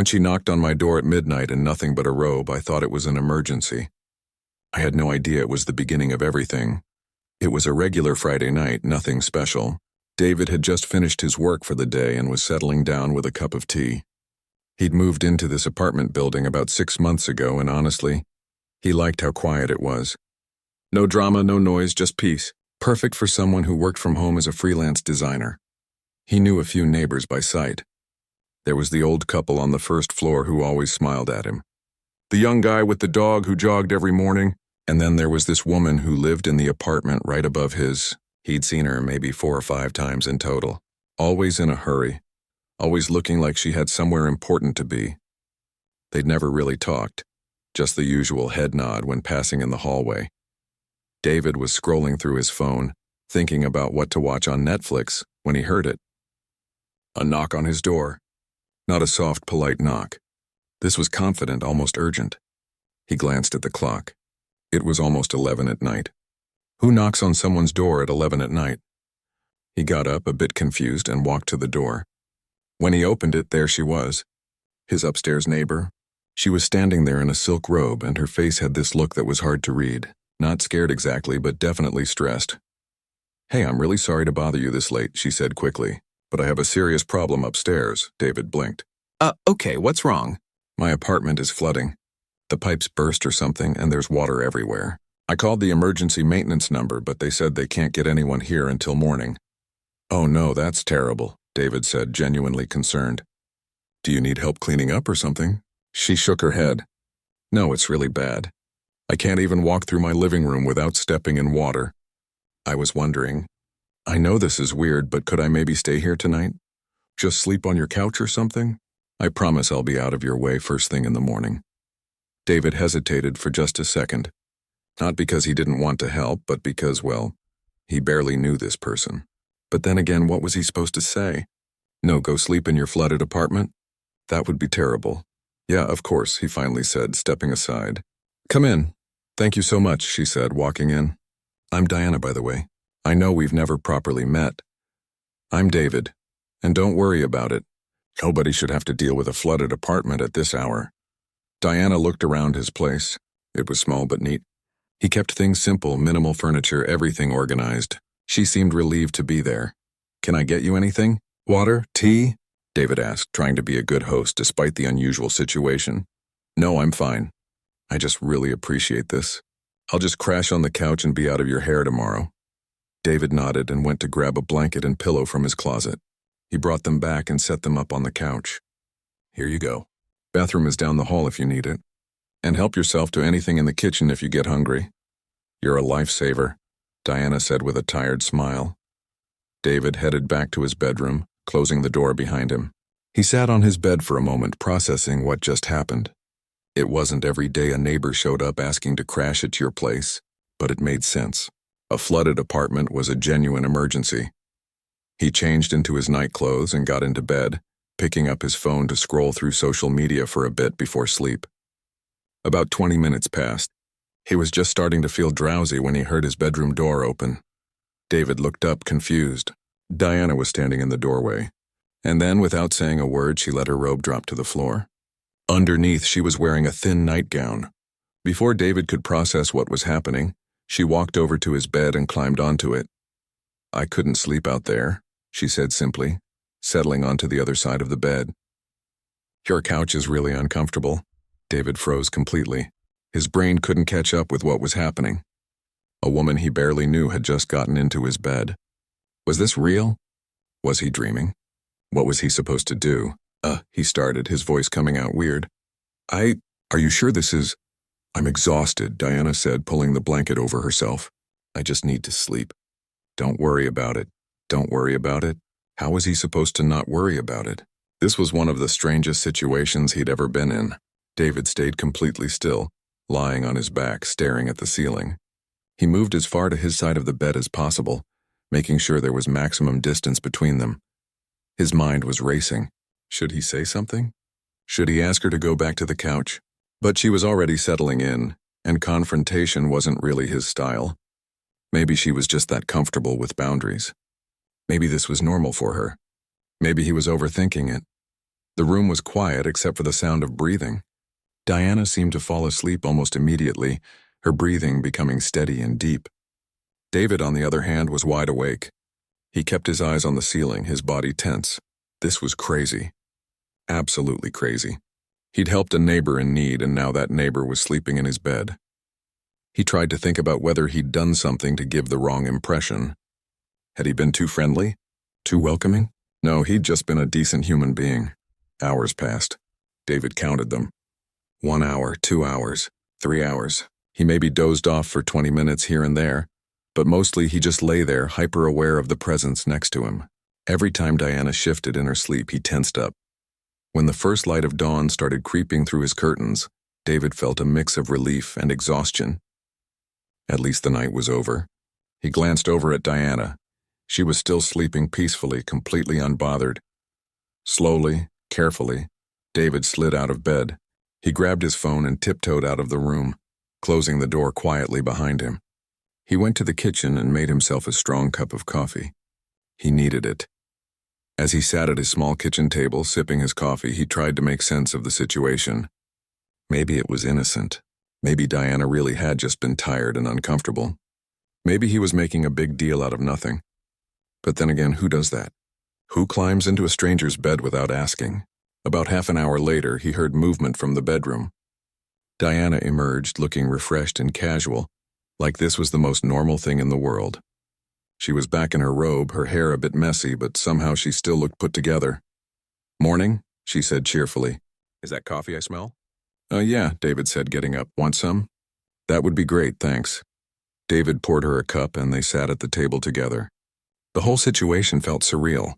When she knocked on my door at midnight in nothing but a robe, I thought it was an emergency. I had no idea it was the beginning of everything. It was a regular Friday night, nothing special. David had just finished his work for the day and was settling down with a cup of tea. He'd moved into this apartment building about 6 months ago, and honestly, he liked how quiet it was. No drama, no noise, just peace. Perfect for someone who worked from home as a freelance designer. He knew a few neighbors by sight. There was the old couple on the first floor who always smiled at him. The young guy with the dog who jogged every morning. And then there was this woman who lived in the apartment right above his. He'd seen her maybe 4 or 5 times in total. Always in a hurry. Always looking like she had somewhere important to be. They'd never really talked. Just the usual head nod when passing in the hallway. David was scrolling through his phone, thinking about what to watch on Netflix, when he heard it. A knock on his door. Not a soft, polite knock. This was confident, almost urgent. He glanced at the clock. It was almost 11 at night. Who knocks on someone's door at 11 at night? He got up, a bit confused, and walked to the door. When he opened it, there she was. His upstairs neighbor. She was standing there in a silk robe, and her face had this look that was hard to read. Not scared exactly, but definitely stressed. "Hey, I'm really sorry to bother you this late," she said quickly. "But I have a serious problem upstairs." David blinked. Okay, what's wrong?" "My apartment is flooding. The pipes burst or something, and there's water everywhere. I called the emergency maintenance number, but they said they can't get anyone here until morning." "Oh no, that's terrible," David said, genuinely concerned. "Do you need help cleaning up or something?" She shook her head. "No, it's really bad. I can't even walk through my living room without stepping in water. I was wondering, I know this is weird, but could I maybe stay here tonight? Just sleep on your couch or something? I promise I'll be out of your way first thing in the morning." David hesitated for just a second. Not because he didn't want to help, but because, well, he barely knew this person. But then again, what was he supposed to say? No, go sleep in your flooded apartment? That would be terrible. "Yeah, of course," he finally said, stepping aside. "Come in. Thank you so much," she said, walking in. "I'm Diana, by the way. I know we've never properly met. I'm David, and don't worry about it. Nobody should have to deal with a flooded apartment at this hour." Diana looked around his place. It was small but neat. He kept things simple, minimal furniture, everything organized. She seemed relieved to be there. "Can I get you anything? Water? Tea?" David asked, trying to be a good host despite the unusual situation. "No, I'm fine. I just really appreciate this. I'll just crash on the couch and be out of your hair tomorrow." David nodded and went to grab a blanket and pillow from his closet. He brought them back and set them up on the couch. "Here you go. Bathroom is down the hall if you need it. And help yourself to anything in the kitchen if you get hungry." "You're a lifesaver," Diana said with a tired smile. David headed back to his bedroom, closing the door behind him. He sat on his bed for a moment, processing what just happened. It wasn't every day a neighbor showed up asking to crash at your place, but it made sense. A flooded apartment was a genuine emergency. He changed into his night clothes and got into bed, picking up his phone to scroll through social media for a bit before sleep. About 20 minutes passed. He was just starting to feel drowsy when he heard his bedroom door open. David looked up, confused. Diana was standing in the doorway. And then, without saying a word, she let her robe drop to the floor. Underneath, she was wearing a thin nightgown. Before David could process what was happening, she walked over to his bed and climbed onto it. "I couldn't sleep out there," she said simply, settling onto the other side of the bed. "Your couch is really uncomfortable." David froze completely. His brain couldn't catch up with what was happening. A woman he barely knew had just gotten into his bed. Was this real? Was he dreaming? What was he supposed to do? He started, his voice coming out weird. Are you sure this is? "I'm exhausted," Diana said, pulling the blanket over herself. "I just need to sleep." "Don't worry about it. Don't worry about it." How was he supposed to not worry about it? This was one of the strangest situations he'd ever been in. David stayed completely still, lying on his back, staring at the ceiling. He moved as far to his side of the bed as possible, making sure there was maximum distance between them. His mind was racing. Should he say something? Should he ask her to go back to the couch? But she was already settling in, and confrontation wasn't really his style. Maybe she was just that comfortable with boundaries. Maybe this was normal for her. Maybe he was overthinking it. The room was quiet except for the sound of breathing. Diana seemed to fall asleep almost immediately, her breathing becoming steady and deep. David, on the other hand, was wide awake. He kept his eyes on the ceiling, his body tense. This was crazy. Absolutely crazy. He'd helped a neighbor in need, and now that neighbor was sleeping in his bed. He tried to think about whether he'd done something to give the wrong impression. Had he been too friendly? Too welcoming? No, he'd just been a decent human being. Hours passed. David counted them. 1 hour, 2 hours, 3 hours. He maybe dozed off for 20 minutes here and there, but mostly he just lay there, hyper-aware of the presence next to him. Every time Diana shifted in her sleep, he tensed up. When the first light of dawn started creeping through his curtains, David felt a mix of relief and exhaustion. At least the night was over. He glanced over at Diana. She was still sleeping peacefully, completely unbothered. Slowly, carefully, David slid out of bed. He grabbed his phone and tiptoed out of the room, closing the door quietly behind him. He went to the kitchen and made himself a strong cup of coffee. He needed it. As he sat at his small kitchen table, sipping his coffee, he tried to make sense of the situation. Maybe it was innocent. Maybe Diana really had just been tired and uncomfortable. Maybe he was making a big deal out of nothing. But then again, who does that? Who climbs into a stranger's bed without asking? About half an hour later, he heard movement from the bedroom. Diana emerged, looking refreshed and casual, like this was the most normal thing in the world. She was back in her robe, her hair a bit messy, but somehow she still looked put together. "Morning," she said cheerfully. "Is that coffee I smell?" Yeah," David said, getting up. "Want some?" "That would be great, thanks." David poured her a cup and they sat at the table together. The whole situation felt surreal.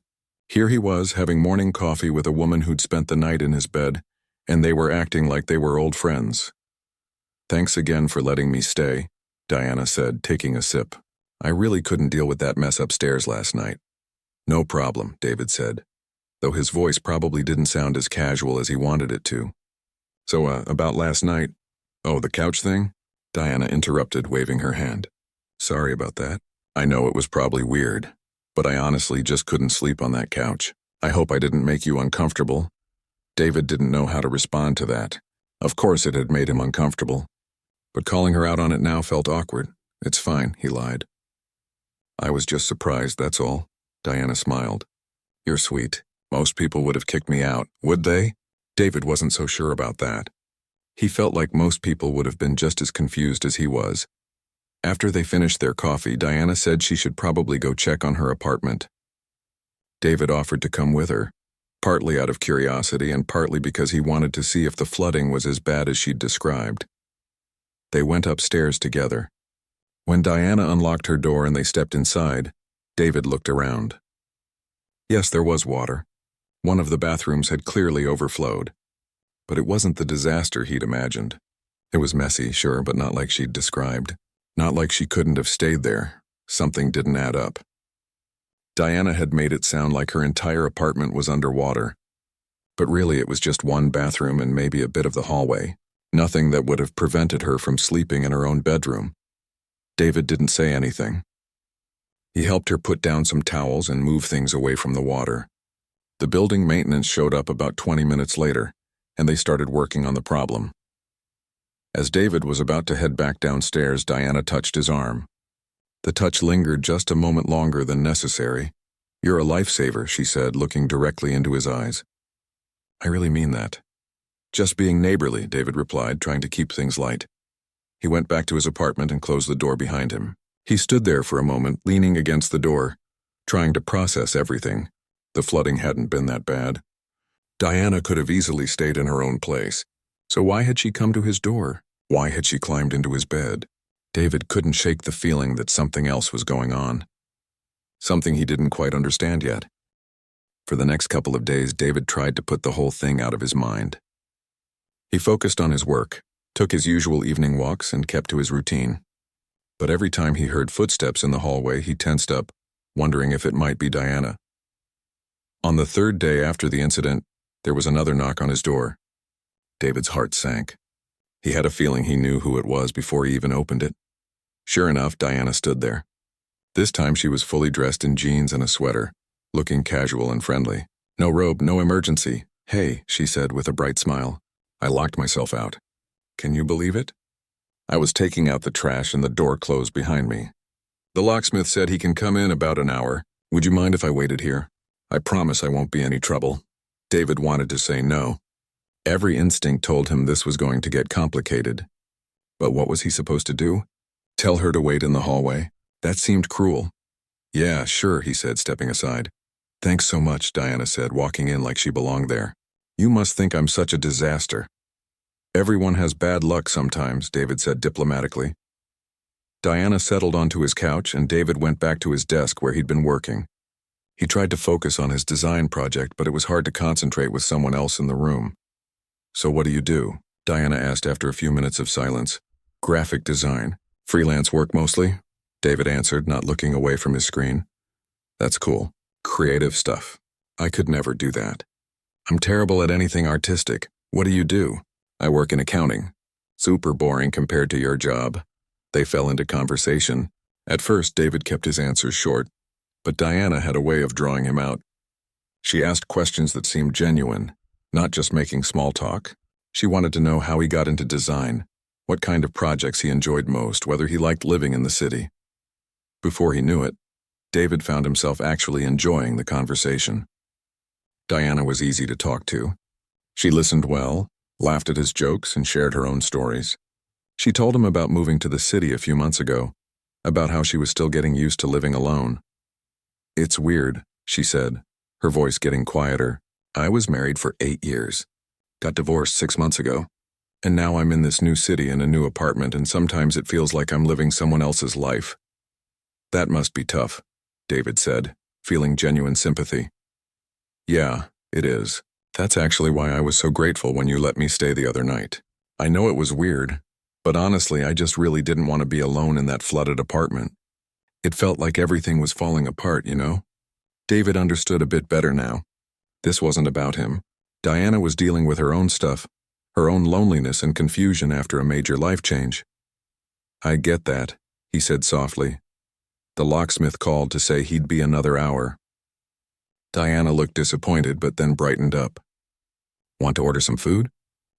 Here he was, having morning coffee with a woman who'd spent the night in his bed, and they were acting like they were old friends. "Thanks again for letting me stay," Diana said, taking a sip. "I really couldn't deal with that mess upstairs last night." "No problem," David said, though his voice probably didn't sound as casual as he wanted it to. "So, about last night—" "Oh, the couch thing?" Diana interrupted, waving her hand. "Sorry about that. I know it was probably weird, but I honestly just couldn't sleep on that couch. I hope I didn't make you uncomfortable." David didn't know how to respond to that. Of course it had made him uncomfortable, but calling her out on it now felt awkward. "It's fine," he lied. "I was just surprised, that's all." Diana smiled. "You're sweet. Most people would have kicked me out, would they?" David wasn't so sure about that. He felt like most people would have been just as confused as he was. After they finished their coffee, Diana said she should probably go check on her apartment. David offered to come with her, partly out of curiosity and partly because he wanted to see if the flooding was as bad as she'd described. They went upstairs together. When Diana unlocked her door and they stepped inside, David looked around. Yes, there was water. One of the bathrooms had clearly overflowed. But it wasn't the disaster he'd imagined. It was messy, sure, but not like she'd described. Not like she couldn't have stayed there. Something didn't add up. Diana had made it sound like her entire apartment was underwater. But really it was just one bathroom and maybe a bit of the hallway. Nothing that would have prevented her from sleeping in her own bedroom. David didn't say anything. He helped her put down some towels and move things away from the water. The building maintenance showed up about 20 minutes later, and they started working on the problem. As David was about to head back downstairs, Diana touched his arm. The touch lingered just a moment longer than necessary. "You're a lifesaver," she said, looking directly into his eyes. "I really mean that." "Just being neighborly," David replied, trying to keep things light. He went back to his apartment and closed the door behind him. He stood there for a moment, leaning against the door, trying to process everything. The flooding hadn't been that bad. Diana could have easily stayed in her own place. So why had she come to his door? Why had she climbed into his bed? David couldn't shake the feeling that something else was going on. Something he didn't quite understand yet. For the next couple of days, David tried to put the whole thing out of his mind. He focused on his work, took his usual evening walks, and kept to his routine. But every time he heard footsteps in the hallway, he tensed up, wondering if it might be Diana. On the third day after the incident, there was another knock on his door. David's heart sank. He had a feeling he knew who it was before he even opened it. Sure enough, Diana stood there. This time she was fully dressed in jeans and a sweater, looking casual and friendly. "No robe, no emergency," "Hey," she said with a bright smile. I locked myself out. Can you believe it? I was taking out the trash and the door closed behind me. The locksmith said he can come in about an hour. Would you mind if I waited here? I promise I won't be any trouble. David wanted to say no. Every instinct told him this was going to get complicated. But what was he supposed to do? Tell her to wait in the hallway? That seemed cruel. Yeah, sure, he said, stepping aside. Thanks so much, Diana said, walking in like she belonged there. You must think I'm such a disaster. Everyone has bad luck sometimes, David said diplomatically. Diana settled onto his couch and David went back to his desk where he'd been working. He tried to focus on his design project, but it was hard to concentrate with someone else in the room. So what do you do? Diana asked after a few minutes of silence. Graphic design. Freelance work mostly? David answered, not looking away from his screen. That's cool. Creative stuff. I could never do that. I'm terrible at anything artistic. What do you do? I work in accounting. Super boring compared to your job. They fell into conversation. At first, David kept his answers short, but Diana had a way of drawing him out. She asked questions that seemed genuine, not just making small talk. She wanted to know how he got into design, what kind of projects he enjoyed most, whether he liked living in the city. Before he knew it, David found himself actually enjoying the conversation. Diana was easy to talk to. She listened well, laughed at his jokes, and shared her own stories. She told him about moving to the city a few months ago, about how she was still getting used to living alone. It's weird, she said, her voice getting quieter. I was married for 8 years. Got divorced 6 months ago. And now I'm in this new city in a new apartment, and sometimes it feels like I'm living someone else's life. That must be tough, David said, feeling genuine sympathy. Yeah, it is. That's actually why I was so grateful when you let me stay the other night. I know it was weird, but honestly, I just really didn't want to be alone in that flooded apartment. It felt like everything was falling apart, you know? David understood a bit better now. This wasn't about him. Diana was dealing with her own stuff, her own loneliness and confusion after a major life change. I get that, he said softly. The locksmith called to say he'd be another hour. Diana looked disappointed but then brightened up. Want to order some food?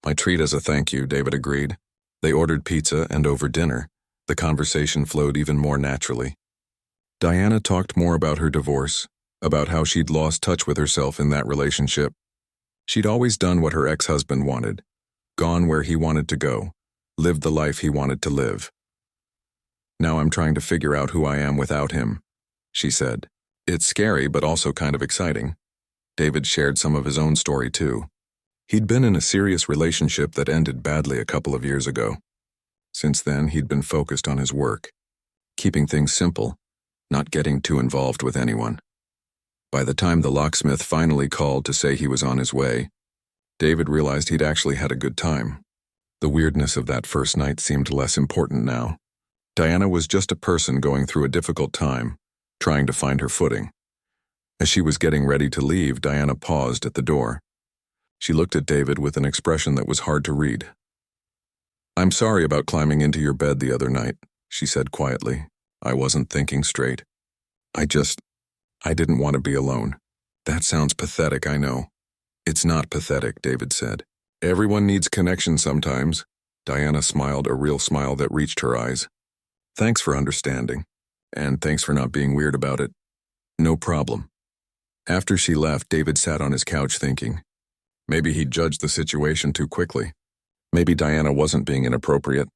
My treat as a thank you, David agreed. They ordered pizza, and over dinner, the conversation flowed even more naturally. Diana talked more about her divorce, about how she'd lost touch with herself in that relationship. She'd always done what her ex-husband wanted, gone where he wanted to go, lived the life he wanted to live. Now I'm trying to figure out who I am without him, she said. It's scary, but also kind of exciting. David shared some of his own story, too. He'd been in a serious relationship that ended badly a couple of years ago. Since then, he'd been focused on his work, keeping things simple, not getting too involved with anyone. By the time the locksmith finally called to say he was on his way, David realized he'd actually had a good time. The weirdness of that first night seemed less important now. Diana was just a person going through a difficult time, trying to find her footing. As she was getting ready to leave, Diana paused at the door. She looked at David with an expression that was hard to read. I'm sorry about climbing into your bed the other night, she said quietly. I wasn't thinking straight. I didn't want to be alone. That sounds pathetic, I know. It's not pathetic, David said. Everyone needs connection sometimes. Diana smiled, a real smile that reached her eyes. Thanks for understanding. And thanks for not being weird about it. No problem. After she left, David sat on his couch thinking. Maybe he'd judged the situation too quickly. Maybe Diana wasn't being inappropriate.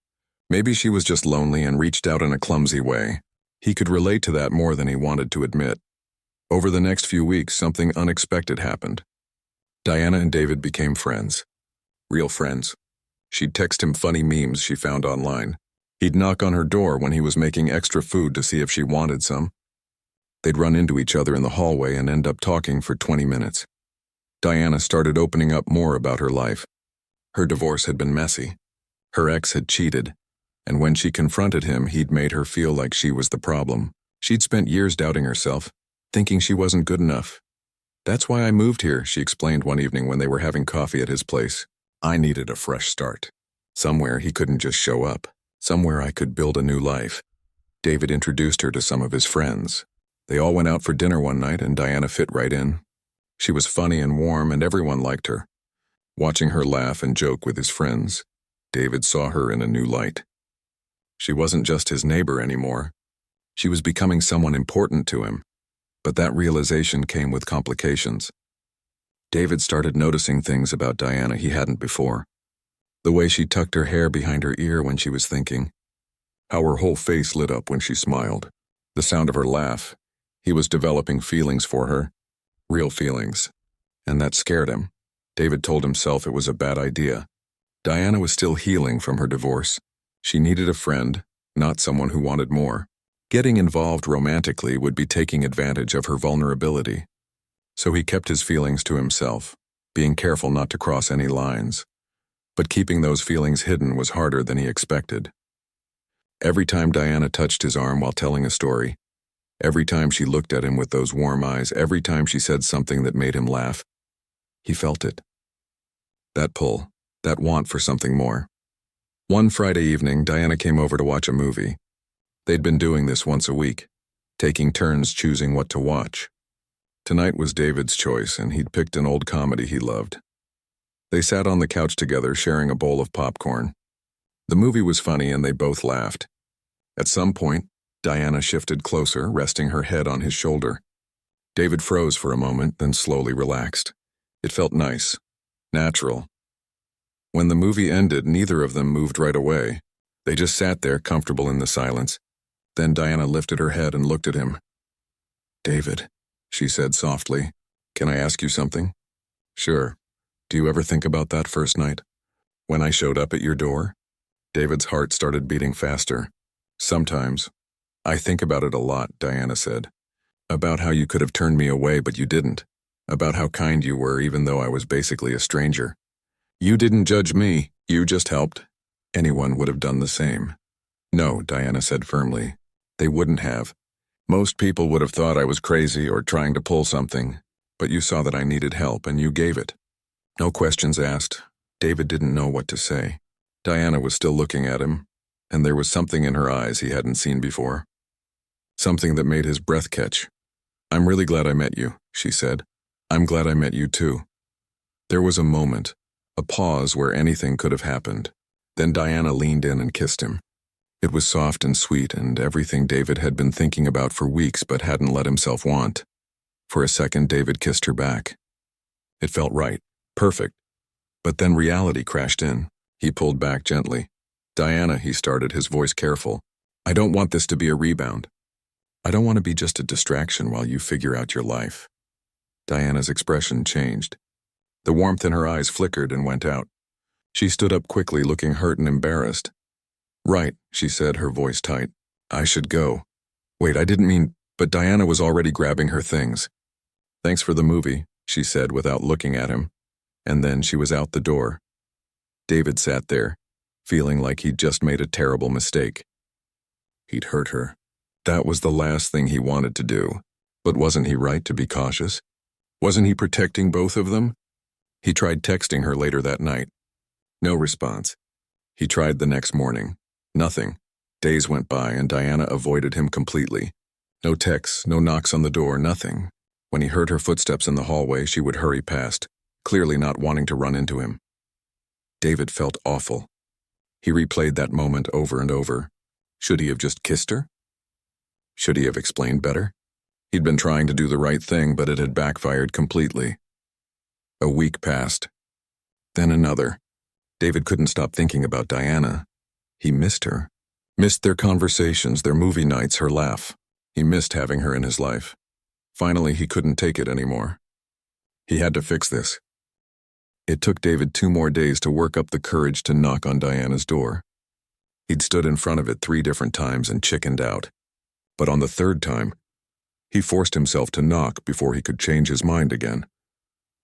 Maybe she was just lonely and reached out in a clumsy way. He could relate to that more than he wanted to admit. Over the next few weeks, something unexpected happened. Diana and David became friends. Real friends. She'd text him funny memes she found online. He'd knock on her door when he was making extra food to see if she wanted some. They'd run into each other in the hallway and end up talking for 20 minutes. Diana started opening up more about her life. Her divorce had been messy. Her ex had cheated, and when she confronted him, he'd made her feel like she was the problem. She'd spent years doubting herself, thinking she wasn't good enough. That's why I moved here, she explained one evening when they were having coffee at his place. I needed a fresh start. Somewhere he couldn't just show up. Somewhere I could build a new life. David introduced her to some of his friends. They all went out for dinner one night and Diana fit right in. She was funny and warm, and everyone liked her. Watching her laugh and joke with his friends, David saw her in a new light. She wasn't just his neighbor anymore. She was becoming someone important to him. But that realization came with complications. David started noticing things about Diana he hadn't before. The way she tucked her hair behind her ear when she was thinking. How her whole face lit up when she smiled. The sound of her laugh. He was developing feelings for her. Real feelings. And that scared him. David told himself it was a bad idea. Diana was still healing from her divorce. She needed a friend, not someone who wanted more. Getting involved romantically would be taking advantage of her vulnerability. So he kept his feelings to himself, being careful not to cross any lines. But keeping those feelings hidden was harder than he expected. Every time Diana touched his arm while telling a story, every time she looked at him with those warm eyes, every time she said something that made him laugh, he felt it. That pull, that want for something more. One Friday evening, Diana came over to watch a movie. They'd been doing this once a week, taking turns choosing what to watch. Tonight was David's choice, and he'd picked an old comedy he loved. They sat on the couch together, sharing a bowl of popcorn. The movie was funny, and they both laughed. At some point, Diana shifted closer, resting her head on his shoulder. David froze for a moment, then slowly relaxed. It felt nice, natural. When the movie ended, neither of them moved right away. They just sat there, comfortable in the silence. Then Diana lifted her head and looked at him. "David," she said softly, "can I ask you something?" "Sure. Do you ever think about that first night? When I showed up at your door?" David's heart started beating faster. "Sometimes. I think about it a lot," Diana said. "About how you could have turned me away, but you didn't. About how kind you were, even though I was basically a stranger. You didn't judge me, you just helped. Anyone would have done the same." "No," Diana said firmly. "They wouldn't have. Most people would have thought I was crazy or trying to pull something, but you saw that I needed help and you gave it." No questions asked. David didn't know what to say. Diana was still looking at him, and there was something in her eyes he hadn't seen before. Something that made his breath catch. "I'm really glad I met you," she said. "I'm glad I met you too." There was a moment, a pause where anything could have happened. Then Diana leaned in and kissed him. It was soft and sweet, and everything David had been thinking about for weeks but hadn't let himself want. For a second, David kissed her back. It felt right, perfect. But then reality crashed in. He pulled back gently. "Diana," he started, his voice careful. "I don't want this to be a rebound. I don't want to be just a distraction while you figure out your life." Diana's expression changed. The warmth in her eyes flickered and went out. She stood up quickly, looking hurt and embarrassed. "Right," she said, her voice tight. "I should go. Wait, I didn't mean..." But Diana was already grabbing her things. "Thanks for the movie," she said without looking at him. And then she was out the door. David sat there, feeling like he'd just made a terrible mistake. He'd hurt her. That was the last thing he wanted to do. But wasn't he right to be cautious? Wasn't he protecting both of them? He tried texting her later that night. No response. He tried the next morning. Nothing. Days went by and Diana avoided him completely. No texts, no knocks on the door, nothing. When he heard her footsteps in the hallway, she would hurry past, clearly not wanting to run into him. David felt awful. He replayed that moment over and over. Should he have just kissed her? Should he have explained better? He'd been trying to do the right thing, but it had backfired completely. A week passed. Then another. David couldn't stop thinking about Diana. He missed her. Missed their conversations, their movie nights, her laugh. He missed having her in his life. Finally, he couldn't take it anymore. He had to fix this. It took David 2 more days to work up the courage to knock on Diana's door. He'd stood in front of it 3 different times and chickened out. But on the 3rd time, he forced himself to knock before he could change his mind again.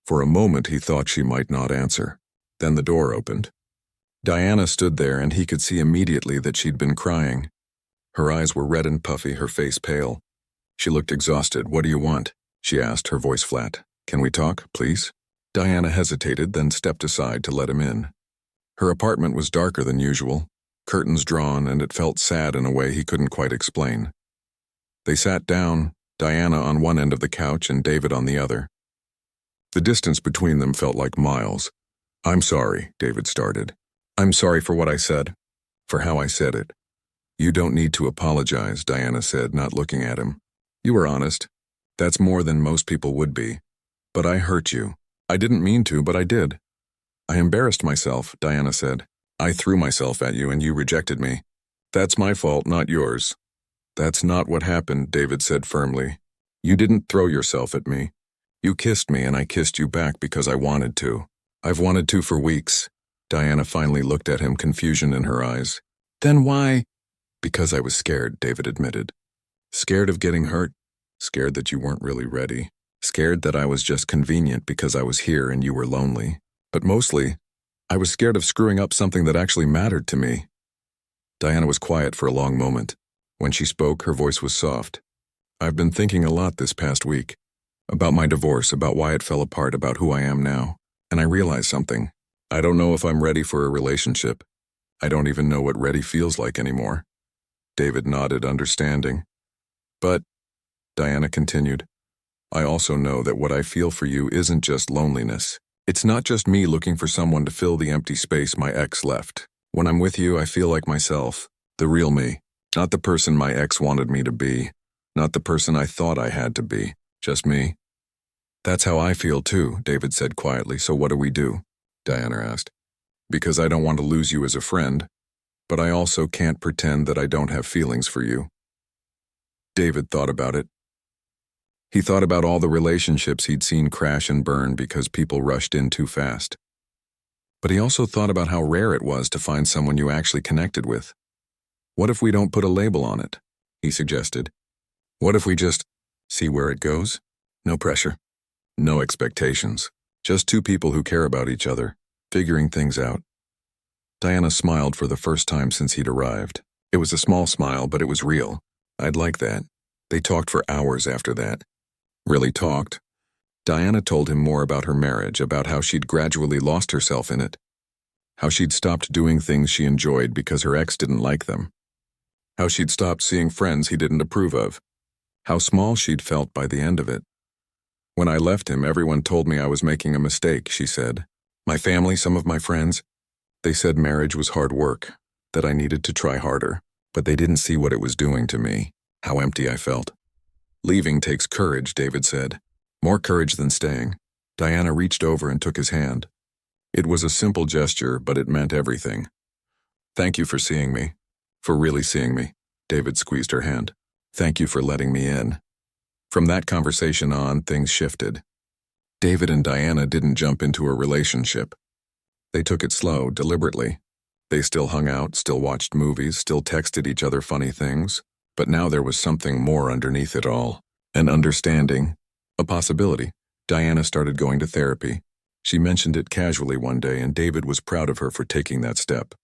For a moment, he thought she might not answer. Then the door opened. Diana stood there, and he could see immediately that she'd been crying. Her eyes were red and puffy, her face pale. She looked exhausted. "What do you want?" she asked, her voice flat. "Can we talk, please?" Diana hesitated, then stepped aside to let him in. Her apartment was darker than usual, curtains drawn, and it felt sad in a way he couldn't quite explain. They sat down, Diana on one end of the couch and David on the other. The distance between them felt like miles. "I'm sorry," David started. "I'm sorry for what I said. For how I said it." "You don't need to apologize," Diana said, not looking at him. "You were honest. That's more than most people would be. But I hurt you. I didn't mean to, but I did." "I embarrassed myself," Diana said. "I threw myself at you and you rejected me. That's my fault, not yours." "That's not what happened," David said firmly. "You didn't throw yourself at me. You kissed me and I kissed you back because I wanted to. I've wanted to for weeks." Diana finally looked at him, confusion in her eyes. "Then why?" "Because I was scared," David admitted. "Scared of getting hurt. Scared that you weren't really ready. Scared that I was just convenient because I was here and you were lonely. But mostly, I was scared of screwing up something that actually mattered to me." Diana was quiet for a long moment. When she spoke, her voice was soft. "I've been thinking a lot this past week. About my divorce, about why it fell apart, about who I am now. And I realized something. I don't know if I'm ready for a relationship. I don't even know what ready feels like anymore." David nodded, understanding. "But," Diana continued, "I also know that what I feel for you isn't just loneliness. It's not just me looking for someone to fill the empty space my ex left. When I'm with you, I feel like myself, the real me, not the person my ex wanted me to be, not the person I thought I had to be, just me." "That's how I feel too," David said quietly. "So what do we do?" Diana asked. "Because I don't want to lose you as a friend, but I also can't pretend that I don't have feelings for you." David thought about it. He thought about all the relationships he'd seen crash and burn because people rushed in too fast. But he also thought about how rare it was to find someone you actually connected with. "What if we don't put a label on it?" he suggested. "What if we just see where it goes? No pressure. No expectations. Just two people who care about each other, figuring things out." Diana smiled for the first time since he'd arrived. It was a small smile, but it was real. "I'd like that." They talked for hours after that. Really talked. Diana told him more about her marriage, about how she'd gradually lost herself in it. How she'd stopped doing things she enjoyed because her ex didn't like them. How she'd stopped seeing friends he didn't approve of. How small she'd felt by the end of it. "When I left him, everyone told me I was making a mistake," she said. "My family, some of my friends. They said marriage was hard work, that I needed to try harder, but they didn't see what it was doing to me, how empty I felt." "Leaving takes courage," David said. "More courage than staying." Diana reached over and took his hand. It was a simple gesture, but it meant everything. "Thank you for seeing me. For really seeing me." David squeezed her hand. "Thank you for letting me in." From that conversation on, things shifted. David and Diana didn't jump into a relationship. They took it slow, deliberately. They still hung out, still watched movies, still texted each other funny things. But now there was something more underneath it all. An understanding. A possibility. Diana started going to therapy. She mentioned it casually one day, and David was proud of her for taking that step.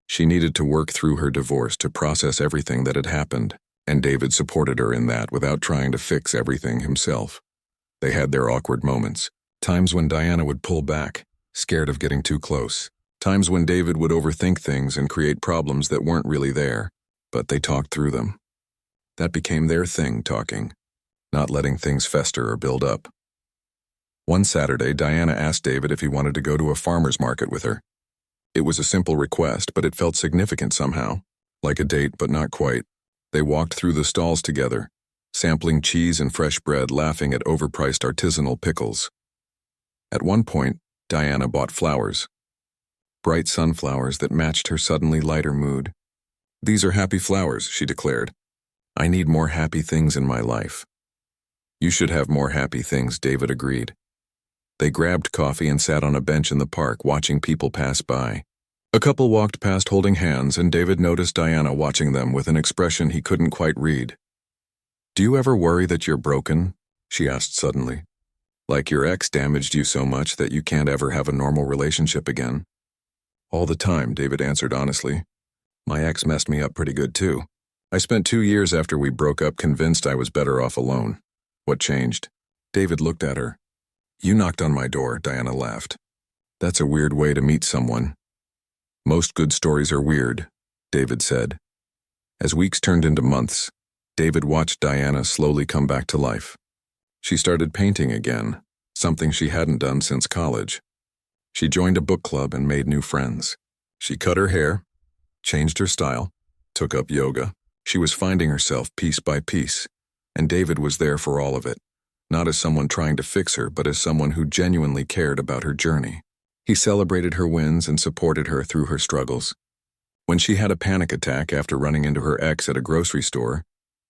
She needed to work through her divorce to process everything that had happened, and David supported her in that without trying to fix everything himself. They had their awkward moments. Times when Diana would pull back, scared of getting too close. Times when David would overthink things and create problems that weren't really there, but they talked through them. That became their thing, talking, not letting things fester or build up. One Saturday, Diana asked David if he wanted to go to a farmer's market with her. It was a simple request, but it felt significant somehow, like a date, but not quite. They walked through the stalls together, sampling cheese and fresh bread, laughing at overpriced artisanal pickles. At one point, Diana bought flowers. Bright sunflowers that matched her suddenly lighter mood. "These are happy flowers," she declared. "I need more happy things in my life." "You should have more happy things," David agreed. They grabbed coffee and sat on a bench in the park, watching people pass by. A couple walked past holding hands, and David noticed Diana watching them with an expression he couldn't quite read. "Do you ever worry that you're broken?" she asked suddenly. "Like your ex damaged you so much that you can't ever have a normal relationship again?" "All the time," David answered honestly. "My ex messed me up pretty good too. I spent 2 years after we broke up convinced I was better off alone. What changed?" David looked at her. "You knocked on my door," Diana laughed. "That's a weird way to meet someone." "Most good stories are weird," David said. As weeks turned into months, David watched Diana slowly come back to life. She started painting again, something she hadn't done since college. She joined a book club and made new friends. She cut her hair, changed her style, took up yoga. She was finding herself piece by piece, and David was there for all of it, not as someone trying to fix her, but as someone who genuinely cared about her journey. He celebrated her wins and supported her through her struggles. When she had a panic attack after running into her ex at a grocery store,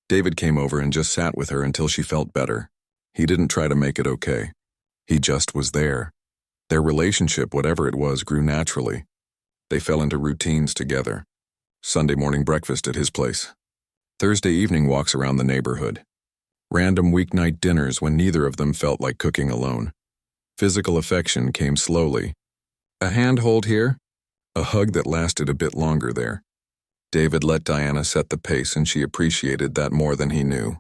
David came over and just sat with her until she felt better. He didn't try to make it okay. He just was there. Their relationship, whatever it was, grew naturally. They fell into routines together. Sunday morning breakfast at his place. Thursday evening walks around the neighborhood. Random weeknight dinners when neither of them felt like cooking alone. Physical affection came slowly. A handhold here, a hug that lasted a bit longer there. David let Diana set the pace, and she appreciated that more than he knew.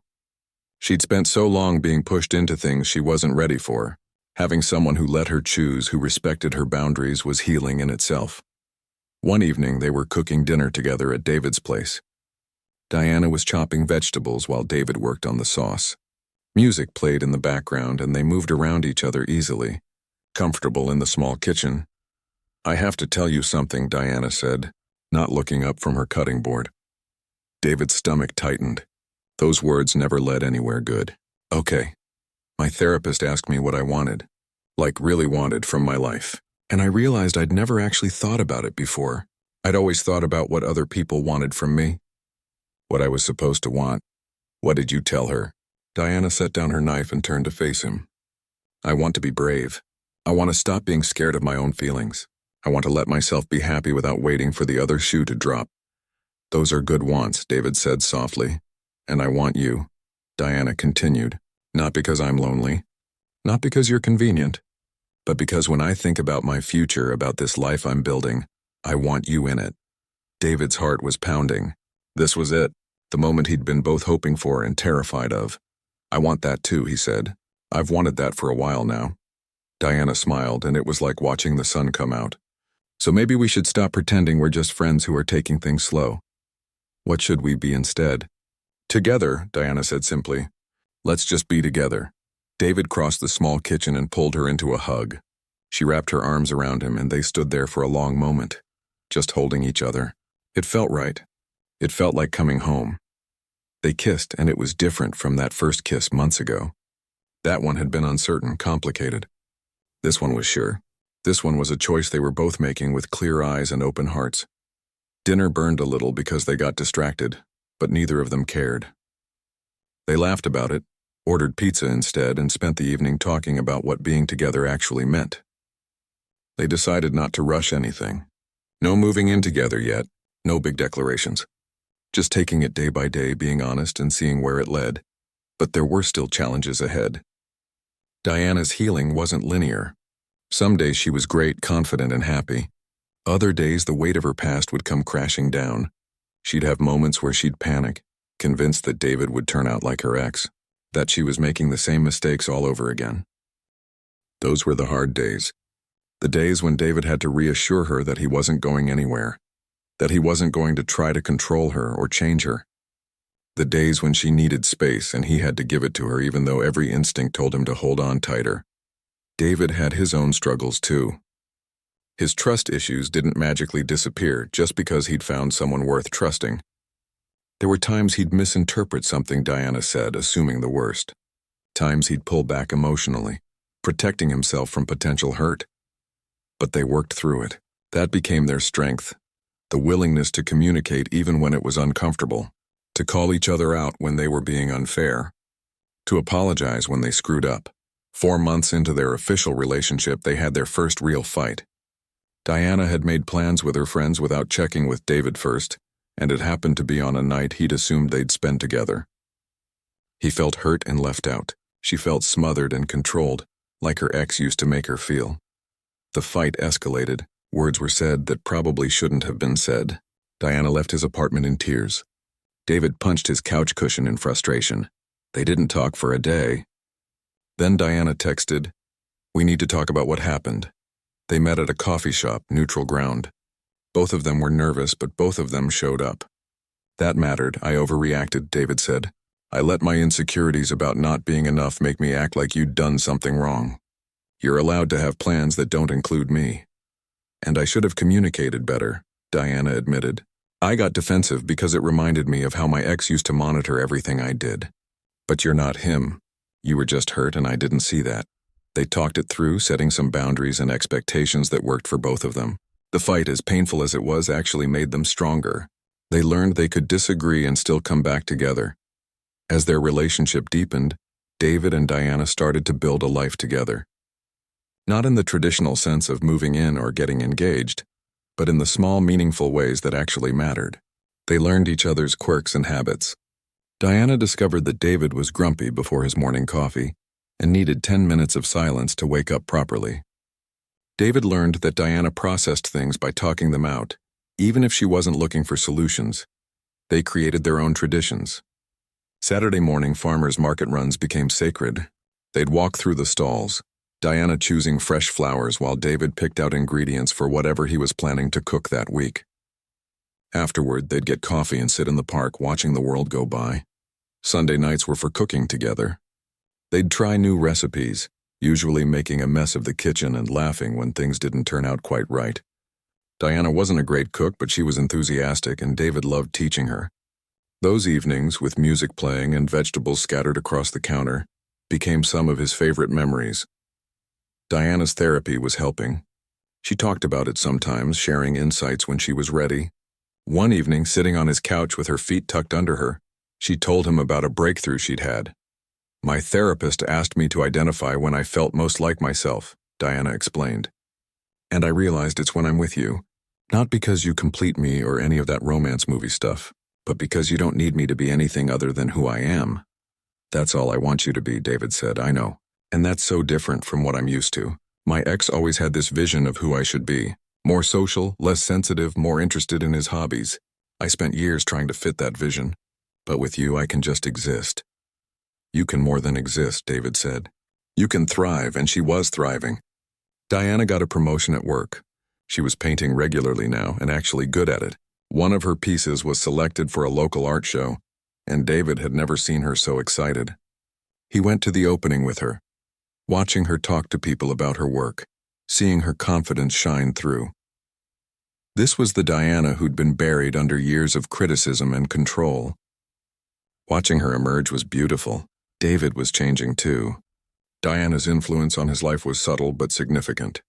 She'd spent so long being pushed into things she wasn't ready for. Having someone who let her choose, who respected her boundaries, was healing in itself. One evening, they were cooking dinner together at David's place. Diana was chopping vegetables while David worked on the sauce. Music played in the background, and they moved around each other easily, comfortable in the small kitchen. "I have to tell you something," Diana said, not looking up from her cutting board. David's stomach tightened. Those words never led anywhere good. "Okay. My therapist asked me what I wanted, like really wanted from my life, and I realized I'd never actually thought about it before. I'd always thought about what other people wanted from me, what I was supposed to want." "What did you tell her?" Diana set down her knife and turned to face him. "I want to be brave. I want to stop being scared of my own feelings. I want to let myself be happy without waiting for the other shoe to drop." "Those are good wants," David said softly. "And I want you," Diana continued. "Not because I'm lonely, not because you're convenient, but because when I think about my future, about this life I'm building, I want you in it." David's heart was pounding. This was it, the moment he'd been both hoping for and terrified of. "I want that too," he said. "I've wanted that for a while now." Diana smiled, and it was like watching the sun come out. "So maybe we should stop pretending we're just friends who are taking things slow. What should we be instead?" "Together," Diana said simply. "Let's just be together." David crossed the small kitchen and pulled her into a hug. She wrapped her arms around him, and they stood there for a long moment, just holding each other. It felt right. It felt like coming home. They kissed, and it was different from that first kiss months ago. That one had been uncertain, complicated. This one was sure. This one was a choice they were both making with clear eyes and open hearts. Dinner burned a little because they got distracted, but neither of them cared. They laughed about it, ordered pizza instead, and spent the evening talking about what being together actually meant. They decided not to rush anything. No moving in together yet, no big declarations. Just taking it day by day, being honest and seeing where it led. But there were still challenges ahead. Diana's healing wasn't linear. Some days she was great, confident, and happy. Other days the weight of her past would come crashing down. She'd have moments where she'd panic, convinced that David would turn out like her ex, that she was making the same mistakes all over again. Those were the hard days. The days when David had to reassure her that he wasn't going anywhere, that he wasn't going to try to control her or change her. The days when she needed space and he had to give it to her even though every instinct told him to hold on tighter. David had his own struggles too. His trust issues didn't magically disappear just because he'd found someone worth trusting. There were times he'd misinterpret something Diana said, assuming the worst. Times he'd pull back emotionally, protecting himself from potential hurt. But they worked through it. That became their strength. The willingness to communicate even when it was uncomfortable, to call each other out when they were being unfair, to apologize when they screwed up. 4 months into their official relationship, they had their first real fight. Diana had made plans with her friends without checking with David first, and it happened to be on a night he'd assumed they'd spend together. He felt hurt and left out. She felt smothered and controlled, like her ex used to make her feel. The fight escalated. Words were said that probably shouldn't have been said. Diana left his apartment in tears. David punched his couch cushion in frustration. They didn't talk for a day. Then Diana texted, "We need to talk about what happened." They met at a coffee shop, neutral ground. Both of them were nervous, but both of them showed up. "That mattered. I overreacted," David said. "I let my insecurities about not being enough make me act like you'd done something wrong." You're allowed to have plans that don't include me. And I should have communicated better, Diana admitted. I got defensive because it reminded me of how my ex used to monitor everything I did. But you're not him. You were just hurt and I didn't see that. They talked it through, setting some boundaries and expectations that worked for both of them. The fight, as painful as it was, actually made them stronger. They learned they could disagree and still come back together. As their relationship deepened, David and Diana started to build a life together. Not in the traditional sense of moving in or getting engaged, but in the small, meaningful ways that actually mattered. They learned each other's quirks and habits. Diana discovered that David was grumpy before his morning coffee and needed 10 minutes of silence to wake up properly. David learned that Diana processed things by talking them out, even if she wasn't looking for solutions. They created their own traditions. Saturday morning farmers' market runs became sacred. They'd walk through the stalls, Diana choosing fresh flowers while David picked out ingredients for whatever he was planning to cook that week. Afterward, they'd get coffee and sit in the park watching the world go by. Sunday nights were for cooking together. They'd try new recipes, usually making a mess of the kitchen and laughing when things didn't turn out quite right. Diana wasn't a great cook, but she was enthusiastic, and David loved teaching her. Those evenings, with music playing and vegetables scattered across the counter, became some of his favorite memories. Diana's therapy was helping. She talked about it sometimes, sharing insights when she was ready. One evening, sitting on his couch with her feet tucked under her, she told him about a breakthrough she'd had. My therapist asked me to identify when I felt most like myself, Diana explained. And I realized it's when I'm with you. Not because you complete me or any of that romance movie stuff, but because you don't need me to be anything other than who I am. That's all I want you to be, David said, I know. And that's so different from what I'm used to. My ex always had this vision of who I should be. More social, less sensitive, more interested in his hobbies. I spent years trying to fit that vision. But with you, I can just exist. You can more than exist, David said. You can thrive, and she was thriving. Diana got a promotion at work. She was painting regularly now, and actually good at it. One of her pieces was selected for a local art show, and David had never seen her so excited. He went to the opening with her, watching her talk to people about her work, seeing her confidence shine through. This was the Diana who'd been buried under years of criticism and control. Watching her emerge was beautiful. David was changing too. Diana's influence on his life was subtle but significant.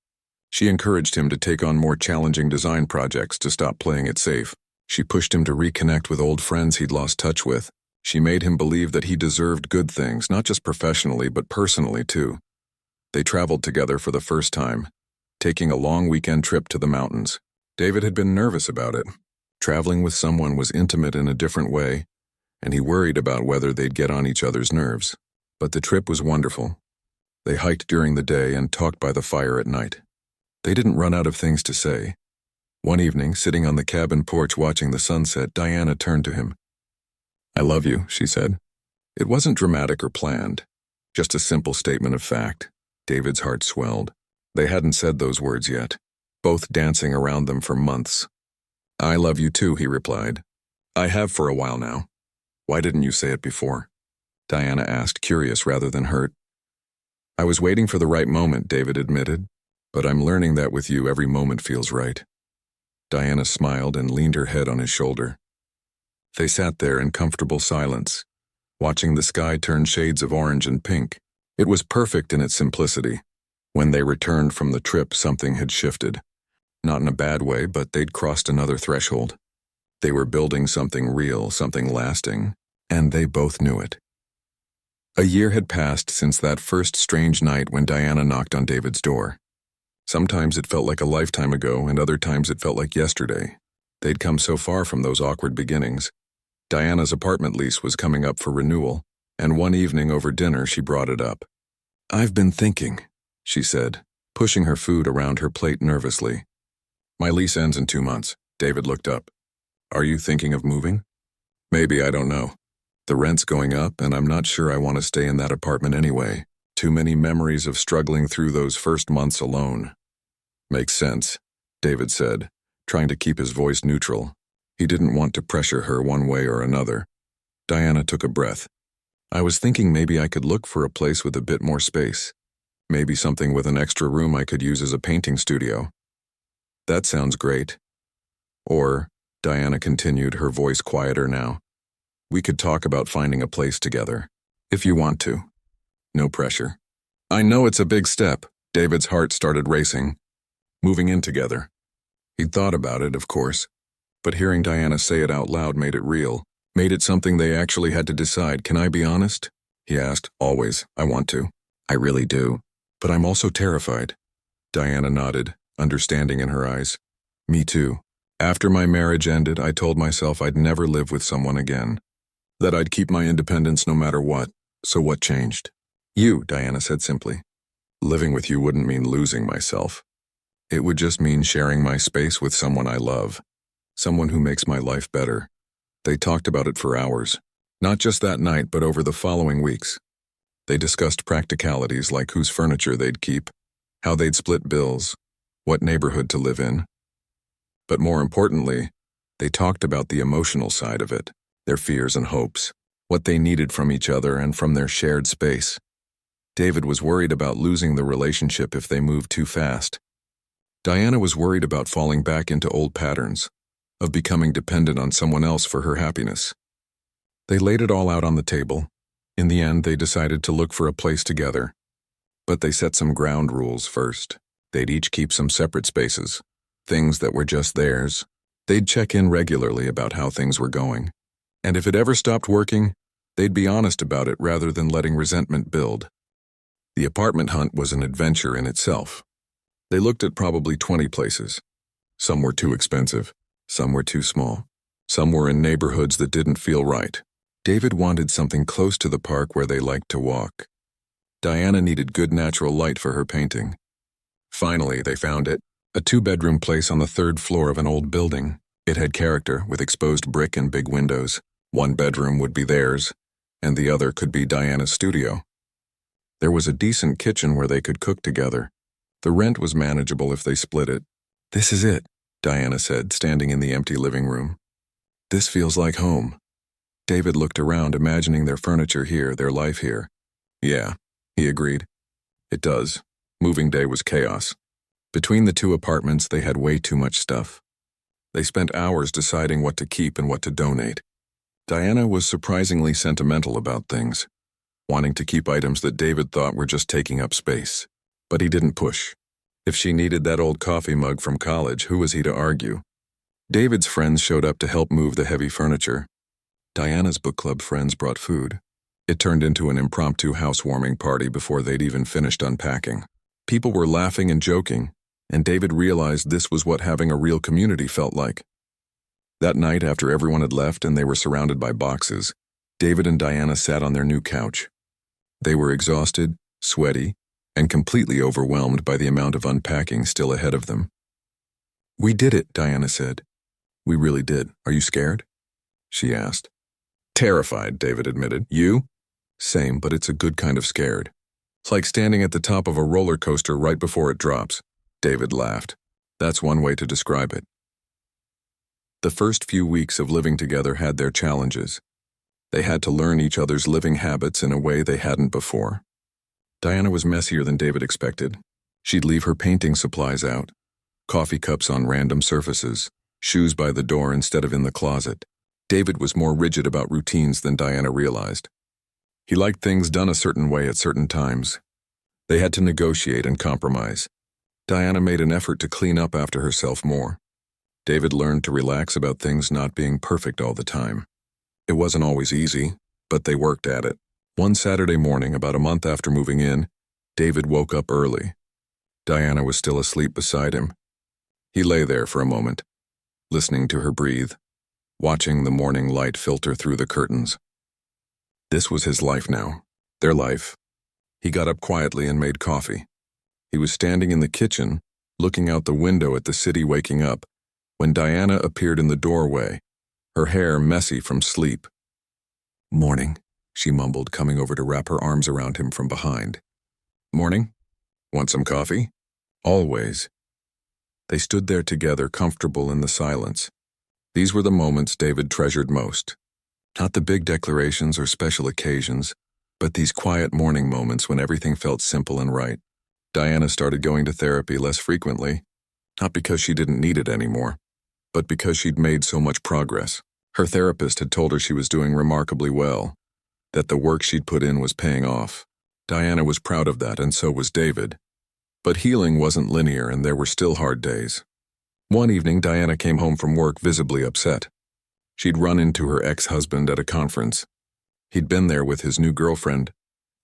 She encouraged him to take on more challenging design projects to stop playing it safe. She pushed him to reconnect with old friends he'd lost touch with. She made him believe that he deserved good things, not just professionally but personally too. They traveled together for the first time, taking a long weekend trip to the mountains. David had been nervous about it. Traveling with someone was intimate in a different way, and he worried about whether they'd get on each other's nerves. But the trip was wonderful. They hiked during the day and talked by the fire at night. They didn't run out of things to say. One evening, sitting on the cabin porch watching the sunset, Diana turned to him. I love you, she said. It wasn't dramatic or planned, just a simple statement of fact. David's heart swelled. They hadn't said those words yet, both dancing around them for months. I love you too, he replied. I have for a while now. Why didn't you say it before? Diana asked, curious rather than hurt. I was waiting for the right moment, David admitted, but I'm learning that with you every moment feels right. Diana smiled and leaned her head on his shoulder. They sat there in comfortable silence, watching the sky turn shades of orange and pink. It was perfect in its simplicity. When they returned from the trip, something had shifted. Not in a bad way, but they'd crossed another threshold. They were building something real, something lasting, and they both knew it. A year had passed since that first strange night when Diana knocked on David's door. Sometimes it felt like a lifetime ago, and other times it felt like yesterday. They'd come so far from those awkward beginnings. Diana's apartment lease was coming up for renewal, and one evening over dinner she brought it up. I've been thinking, she said, pushing her food around her plate nervously. My lease ends in 2 months. David looked up. Are you thinking of moving? Maybe, I don't know. The rent's going up, and I'm not sure I want to stay in that apartment anyway. Too many memories of struggling through those first months alone. Makes sense, David said, trying to keep his voice neutral. He didn't want to pressure her one way or another. Diana took a breath. I was thinking maybe I could look for a place with a bit more space. Maybe something with an extra room I could use as a painting studio. That sounds great. Or, Diana continued, her voice quieter now, we could talk about finding a place together. If you want to. No pressure. I know it's a big step. David's heart started racing. Moving in together. He'd thought about it, of course, but hearing Diana say it out loud made it real, made it something they actually had to decide. Can I be honest? He asked. Always. I want to. I really do. But I'm also terrified. Diana nodded, understanding in her eyes. Me too. After my marriage ended, I told myself I'd never live with someone again. That I'd keep my independence no matter what. So what changed? You, Diana said simply. Living with you wouldn't mean losing myself. It would just mean sharing my space with someone I love. Someone who makes my life better. They talked about it for hours. Not just that night, but over the following weeks. They discussed practicalities like whose furniture they'd keep, how they'd split bills, what neighborhood to live in. But more importantly, they talked about the emotional side of it, their fears and hopes, what they needed from each other and from their shared space. David was worried about losing the relationship if they moved too fast. Diana was worried about falling back into old patterns, of becoming dependent on someone else for her happiness. They laid it all out on the table. In the end, they decided to look for a place together. But they set some ground rules first. They'd each keep some separate spaces, things that were just theirs. They'd check in regularly about how things were going. And if it ever stopped working, they'd be honest about it rather than letting resentment build. The apartment hunt was an adventure in itself. They looked at probably 20 places. Some were too expensive. Some were too small. Some were in neighborhoods that didn't feel right. David wanted something close to the park where they liked to walk. Diana needed good natural light for her painting. Finally, they found it. A 2-bedroom place on the 3rd floor of an old building. It had character, with exposed brick and big windows. One bedroom would be theirs, and the other could be Diana's studio. There was a decent kitchen where they could cook together. The rent was manageable if they split it. This is it, Diana said, standing in the empty living room. This feels like home. David looked around, imagining their furniture here, their life here. Yeah, he agreed. It does. Moving day was chaos. Between the 2 apartments, they had way too much stuff. They spent hours deciding what to keep and what to donate. Diana was surprisingly sentimental about things, wanting to keep items that David thought were just taking up space. But he didn't push. If she needed that old coffee mug from college, who was he to argue? David's friends showed up to help move the heavy furniture. Diana's book club friends brought food. It turned into an impromptu housewarming party before they'd even finished unpacking. People were laughing and joking, and David realized this was what having a real community felt like. That night, after everyone had left and they were surrounded by boxes, David and Diana sat on their new couch. They were exhausted, sweaty, and completely overwhelmed by the amount of unpacking still ahead of them. We did it, Diana said. We really did. Are you scared? She asked. Terrified, David admitted. You? Same, but it's a good kind of scared. It's like standing at the top of a roller coaster right before it drops. David laughed. That's one way to describe it. The first few weeks of living together had their challenges. They had to learn each other's living habits in a way they hadn't before. Diana was messier than David expected. She'd leave her painting supplies out, coffee cups on random surfaces, shoes by the door instead of in the closet. David was more rigid about routines than Diana realized. He liked things done a certain way at certain times. They had to negotiate and compromise. Diana made an effort to clean up after herself more. David learned to relax about things not being perfect all the time. It wasn't always easy, but they worked at it. One Saturday morning, about a month after moving in, David woke up early. Diana was still asleep beside him. He lay there for a moment, listening to her breathe, watching the morning light filter through the curtains. This was his life now, their life. He got up quietly and made coffee. He was standing in the kitchen, looking out the window at the city waking up, when Diana appeared in the doorway, her hair messy from sleep. Morning, she mumbled, coming over to wrap her arms around him from behind. Morning? Want some coffee? Always. They stood there together, comfortable in the silence. These were the moments David treasured most. Not the big declarations or special occasions, but these quiet morning moments when everything felt simple and right. Diana started going to therapy less frequently, not because she didn't need it anymore, but because she'd made so much progress. Her therapist had told her she was doing remarkably well, that the work she'd put in was paying off. Diana was proud of that, and so was David. But healing wasn't linear, and there were still hard days. One evening, Diana came home from work visibly upset. She'd run into her ex-husband at a conference. He'd been there with his new girlfriend,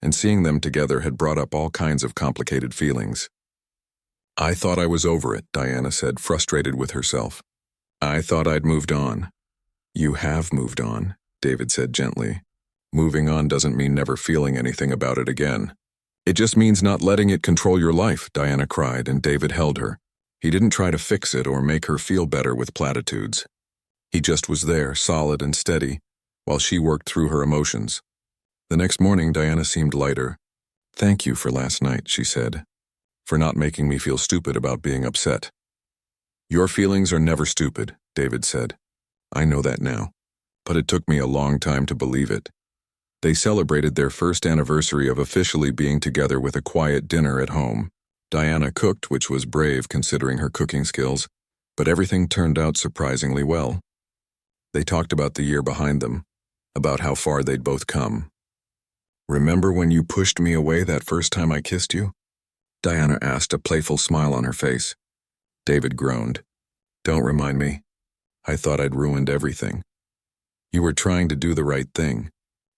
and seeing them together had brought up all kinds of complicated feelings. "I thought I was over it," Diana said, frustrated with herself. "I thought I'd moved on." "You have moved on," David said gently. "Moving on doesn't mean never feeling anything about it again. It just means not letting it control your life," Diana cried, and David held her. He didn't try to fix it or make her feel better with platitudes. He just was there, solid and steady, while she worked through her emotions. The next morning, Diana seemed lighter. "Thank you for last night," she said, "for not making me feel stupid about being upset." "Your feelings are never stupid," David said. "I know that now, but it took me a long time to believe it." They celebrated their first anniversary of officially being together with a quiet dinner at home. Diana cooked, which was brave considering her cooking skills, but everything turned out surprisingly well. They talked about the year behind them, about how far they'd both come. "Remember when you pushed me away that first time I kissed you?" Diana asked, a playful smile on her face. David groaned. "Don't remind me. I thought I'd ruined everything. You were trying to do the right thing.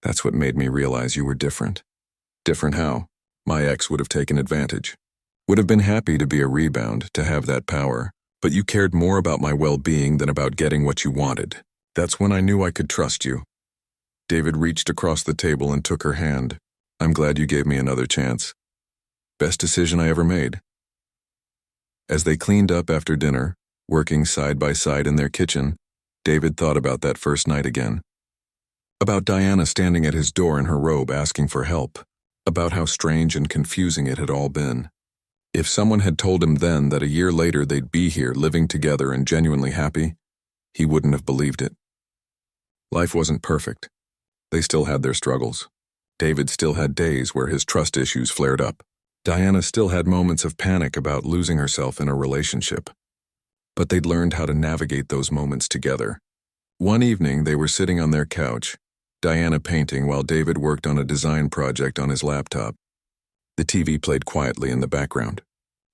That's what made me realize you were different." "Different how?" "My ex would have taken advantage. Would have been happy to be a rebound, to have that power. But you cared more about my well-being than about getting what you wanted. That's when I knew I could trust you." David reached across the table and took her hand. "I'm glad you gave me another chance. Best decision I ever made." As they cleaned up after dinner, working side by side in their kitchen, David thought about that first night again. About Diana standing at his door in her robe asking for help. About how strange and confusing it had all been. If someone had told him then that a year later they'd be here living together and genuinely happy, he wouldn't have believed it. Life wasn't perfect. They still had their struggles. David still had days where his trust issues flared up. Diana still had moments of panic about losing herself in a relationship. But they'd learned how to navigate those moments together. One evening, they were sitting on their couch, Diana painting while David worked on a design project on his laptop. The TV played quietly in the background.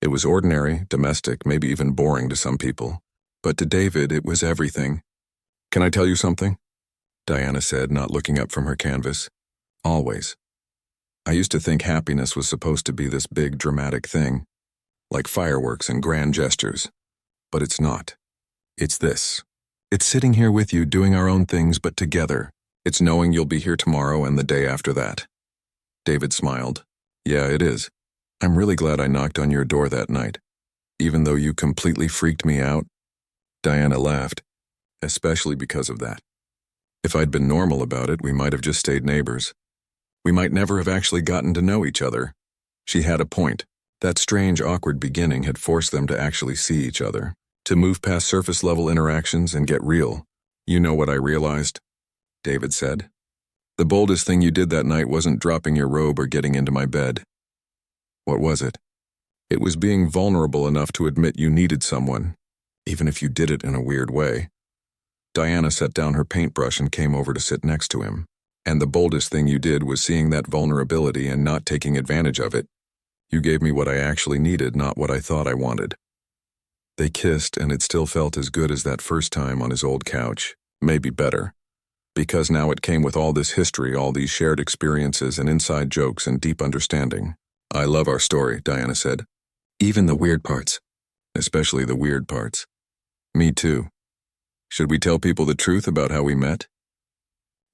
It was ordinary, domestic, maybe even boring to some people. But to David, it was everything. "Can I tell you something?" Diana said, not looking up from her canvas. "Always. I used to think happiness was supposed to be this big, dramatic thing, like fireworks and grand gestures. But it's not. It's this. It's sitting here with you doing our own things, but together. It's knowing you'll be here tomorrow and the day after that." David smiled. "Yeah, it is. I'm really glad I knocked on your door that night, even though you completely freaked me out." Diana laughed, "Especially because of that. If I'd been normal about it, we might have just stayed neighbors. We might never have actually gotten to know each other." She had a point. That strange, awkward beginning had forced them to actually see each other, to move past surface-level interactions and get real. "You know what I realized?" David said. "The boldest thing you did that night wasn't dropping your robe or getting into my bed." "What was it?" "It was being vulnerable enough to admit you needed someone, even if you did it in a weird way." Diana set down her paintbrush and came over to sit next to him. "And the boldest thing you did was seeing that vulnerability and not taking advantage of it. You gave me what I actually needed, not what I thought I wanted." They kissed, and it still felt as good as that first time on his old couch, maybe better. Because now it came with all this history, all these shared experiences and inside jokes and deep understanding. "I love our story," Diana said. "Even the weird parts." "Especially the weird parts." "Me too. Should we tell people the truth about how we met?"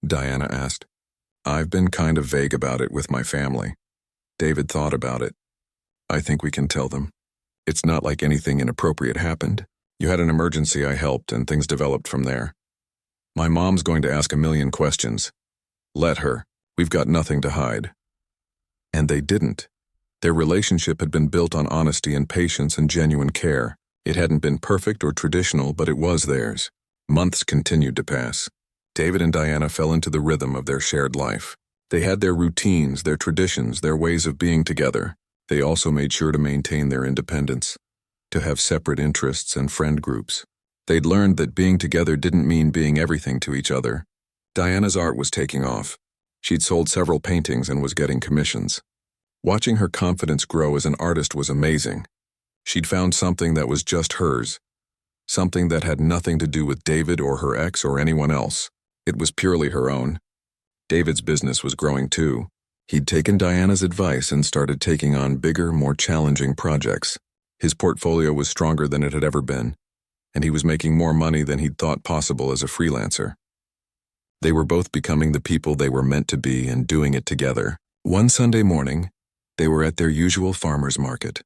Diana asked. "I've been kind of vague about it with my family." David thought about it. "I think we can tell them. It's not like anything inappropriate happened. You had an emergency, I helped, and things developed from there. My mom's going to ask a million questions. Let her. We've got nothing to hide." And they didn't. Their relationship had been built on honesty and patience and genuine care. It hadn't been perfect or traditional, but it was theirs. Months continued to pass. David and Diana fell into the rhythm of their shared life. They had their routines, their traditions, their ways of being together. They also made sure to maintain their independence, to have separate interests and friend groups. They'd learned that being together didn't mean being everything to each other. Diana's art was taking off. She'd sold several paintings and was getting commissions. Watching her confidence grow as an artist was amazing. She'd found something that was just hers, something that had nothing to do with David or her ex or anyone else. It was purely her own. David's business was growing too. He'd taken Diana's advice and started taking on bigger, more challenging projects. His portfolio was stronger than it had ever been, and he was making more money than he'd thought possible as a freelancer. They were both becoming the people they were meant to be and doing it together. One Sunday morning, they were at their usual farmer's market.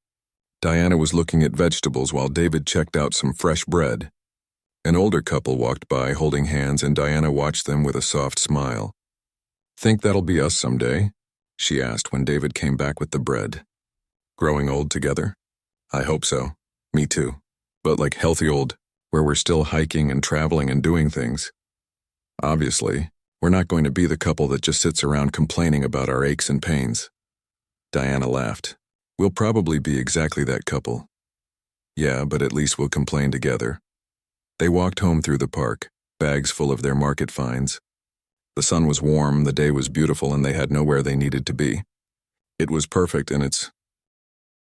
Diana was looking at vegetables while David checked out some fresh bread. An older couple walked by holding hands, and Diana watched them with a soft smile. "Think that'll be us someday?" she asked when David came back with the bread. "Growing old together?" "I hope so. Me too. But like healthy old, where we're still hiking and traveling and doing things. Obviously, we're not going to be the couple that just sits around complaining about our aches and pains." Diana laughed. "We'll probably be exactly that couple." "Yeah, but at least we'll complain together." They walked home through the park, bags full of their market finds. The sun was warm, the day was beautiful, and they had nowhere they needed to be. It was perfect in its